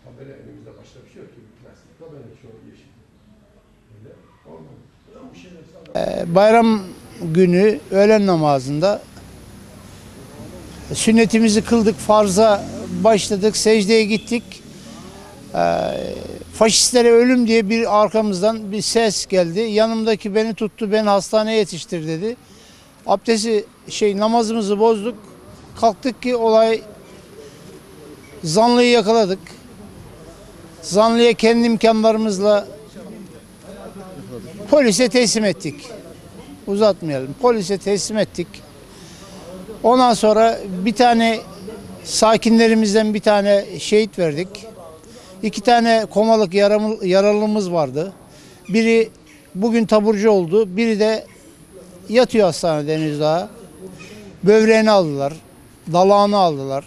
Tabela elimizde başka bir şey yok ki. Plastik tabela şu yeşil. Öyle olmadı. Bayram günü öğlen namazında sünnetimizi kıldık, farza başladık, secdeye gittik. Faşistlere ölüm diye bir arkamızdan bir ses geldi. Yanımdaki beni tuttu, beni hastaneye yetiştir dedi. Namazımızı bozduk. Kalktık ki zanlıyı yakaladık. Zanlıya kendi imkanlarımızla polise teslim ettik. Uzatmayalım. Polise teslim ettik. Ondan sonra sakinlerimizden bir tane şehit verdik. 2 tane komalık yaralımız vardı. Biri bugün taburcu oldu. Biri de yatıyor hastanede henüz daha. Böbreğini aldılar. Dalağını aldılar.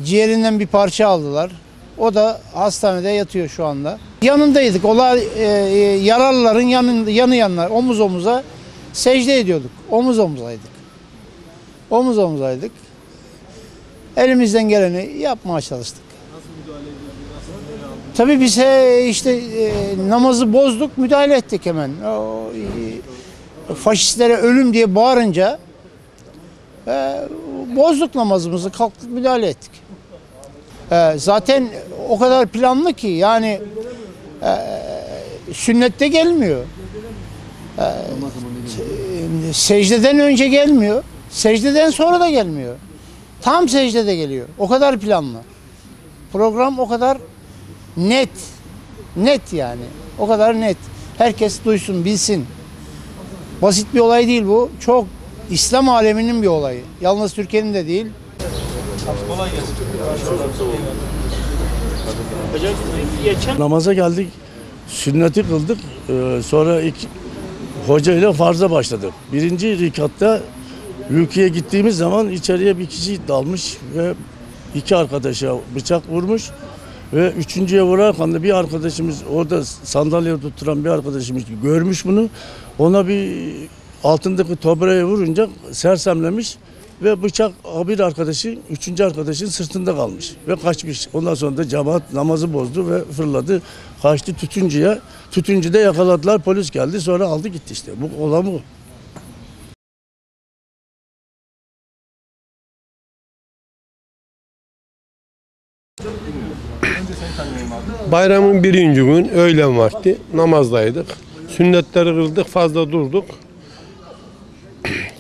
Ciğerinden bir parça aldılar. O da hastanede yatıyor şu anda. Yanındaydık. Yaralıların yanına omuz omuza secde ediyorduk. Omuz omuzaydık. Elimizden geleni yapmaya çalıştık. Nasıl müdahale edildiniz? Tabii biz namazı bozduk, müdahale ettik hemen. Faşistlere ölüm diye bağırınca bozduk namazımızı, kalktık müdahale ettik. Zaten o kadar planlı ki yani sünnette gelmiyor. Secdeden önce gelmiyor. Secdeden sonra da gelmiyor. Tam secdede geliyor. O kadar planlı. Program o kadar net. Net yani. O kadar net. Herkes duysun, bilsin. Basit bir olay değil bu. Çok İslam aleminin bir olayı. Yalnız Türkiye'nin de değil. Kolay gelsin. Namaza geldik, sünneti kıldık. Sonra hoca ile farza başladık. Birinci rekatta rüküye gittiğimiz zaman içeriye bir kişi dalmış ve 2 arkadaşa bıçak vurmuş. Ve 3.'ye vurarken de bir arkadaşımız, orada sandalyeye tutturan bir arkadaşımız görmüş bunu. Ona bir altındaki tobraya vurunca sersemlemiş. Ve bıçak bir arkadaşı, 3. arkadaşın sırtında kalmış ve kaçmış. Ondan sonra da cemaat namazı bozdu ve fırladı. Kaçtı tütüncüye. Tütüncüde yakaladılar, polis geldi, sonra aldı gitti işte. Bu olan bu. Bayramın 1. gün öğlen vakti namazdaydık. Sünnetleri kıldık, fazla durduk.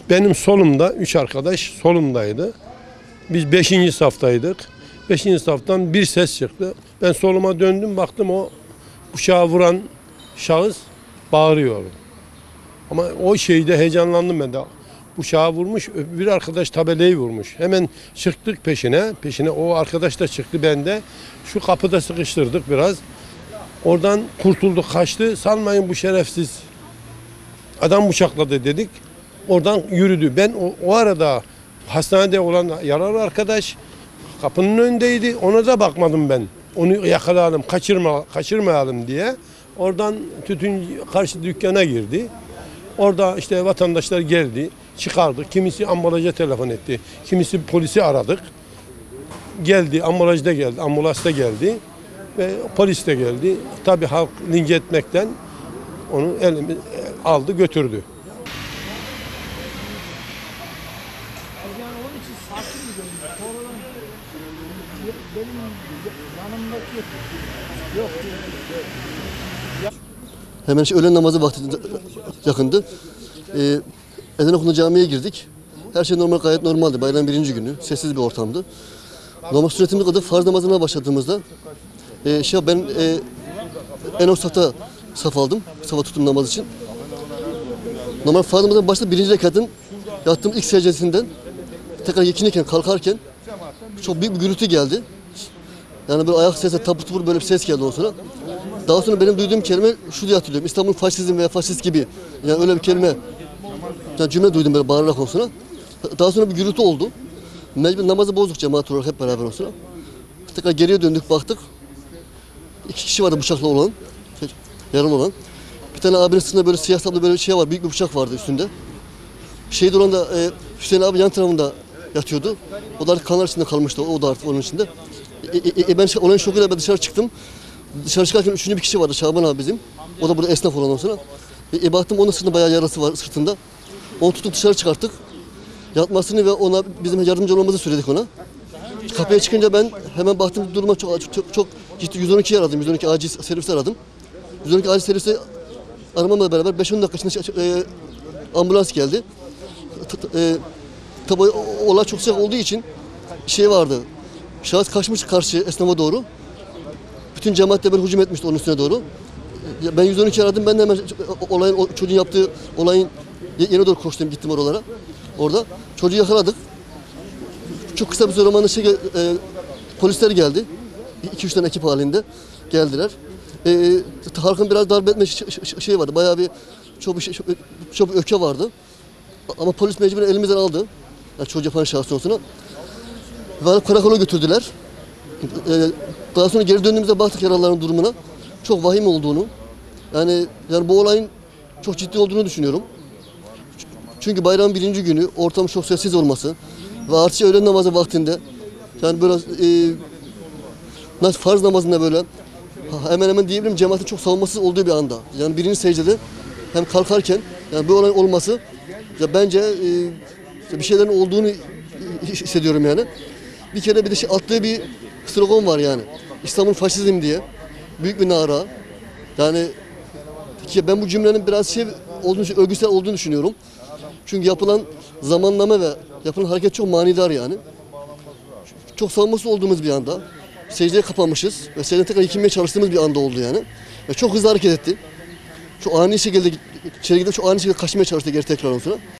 Benim solumda 3 arkadaş solumdaydı. Biz 5. saftaydık. 5. saftan bir ses çıktı. Ben soluma döndüm, baktım o bıçağı vuran şahıs bağırıyor. Ama o şeyde heyecanlandım ben de. Bıçağı vurmuş, bir arkadaş tabelayı vurmuş. Hemen çıktık peşine. Peşine o arkadaş da çıktı, ben de. Şu kapıda sıkıştırdık biraz. Oradan kurtulduk, kaçtı. Sanmayın bu şerefsiz adam bıçakladı dedik. Oradan yürüdü. Ben o arada hastanede olan yaralı arkadaş kapının önündeydi. Ona da bakmadım ben. Onu yakalayalım, kaçırmayalım diye. Oradan karşı dükkana girdi. Orada işte vatandaşlar geldi, çıkardık. Kimisi ambulaja telefon etti. Kimisi polisi aradık. Geldi, ambalajda geldi, ambulansta geldi ve polis de geldi. Tabii halk linç etmekten onu aldı, götürdü. Hemen öğlen namazı vakti yakındı. Ezan okundu, camiye girdik. Her şey normal, gayet normaldi. Bayram 1. günü. Sessiz bir ortamdı. Namaz sünnetimizi kıldık. Farz namazına başladığımızda ben en o saf aldım. Safa tuttum namaz için. Normal farz namazına başladı. 1. rekatın yattığım ilk secdesinden tekrar yekinirken, kalkarken çok büyük bir gürültü geldi. Yani böyle ayak sesi, tapır tupur böyle bir ses geldi o sonra. Daha sonra benim duyduğum kelime şu diye hatırlıyorum. İstanbul faşizm veya faşist gibi. Yani öyle bir kelime, yani cümle duydum böyle bağırarak o sonra. Daha sonra bir gürültü oldu. Mecbur namazı bozduk cemaat olarak hep beraber o sonra. Tekrar geriye döndük baktık. 2 kişi vardı bıçaklı olan, yaralı olan. Bir tane abinin sırtında böyle siyah sablı böyle bir şey var, büyük bir bıçak vardı üstünde. Şehit olan da Hüseyin abi yan tarafında yatıyordu. O da artık kanlar içinde kalmıştı, o da artık onun içinde. Ben olayın şokuyla ben dışarı çıktım. Dışarı çıkarken üçüncü bir kişi vardı, Şaban abi bizim. O da burada esnaf olan o sonra. Baktım onun sırtında bayağı yarası var sırtında. Onu tutup dışarı çıkarttık. Yatmasını ve ona bizim yardımcı olmamızı söyledik ona. Kapıya çıkınca ben hemen baktım duruma çok ciddi 112'yi aradım. 112 acil servisi aradım. 112 acil servisi aramamla beraber 5-10 dakika içinde ambulans geldi. Tabii olay çok sıcak olduğu için şey vardı. Şahıs kaçmış karşı esnafa doğru. Bütün cemaat de böyle hücum etmişti onun üstüne doğru. Ben 112 aradım. Ben de hemen çocuğun yaptığı olayın yerine doğru koştum, gittim oralara. Orada çocuğu yakaladık. Çok kısa bir süre zamanında polisler geldi. 2-3 tane ekip halinde geldiler. Halkın biraz darbe etme şey vardı. Bayağı bir çok bir öfke vardı. Ama polis mecburen elimizden aldı. Yani çocuğu yapan şahsın sonra. Ve karakola götürdüler. Daha sonra geri döndüğümüzde baktık yaralıların durumuna. Çok vahim olduğunu. Yani bu olayın çok ciddi olduğunu düşünüyorum. Çünkü bayramın 1. günü ortamın çok sessiz olması ve artık öğlen namazı vaktinde yani böyle farz namazında böyle hemen hemen diyebilirim cemaatin çok savunmasız olduğu bir anda. Yani birinci secdede hem kalkarken yani bu olay olması ya bence bir şeylerin olduğunu hissediyorum yani. Bir kere bir de attığı bir slogan var yani. İstanbul faşizm diye. Büyük bir nara. Yani ki ben bu cümlenin biraz örgüsel olduğunu düşünüyorum. Çünkü yapılan zamanlama ve yapılan hareket çok manidar yani. Çok savunmasız olduğumuz bir anda. Secdeye kapanmışız ve secdeden tekrar yıkılmaya çalıştığımız bir anda oldu yani. Ve çok hızlı hareket etti. Çok ani şekilde içeri gidip çok ani şekilde kaçmaya çalıştı geri tekrar sonra.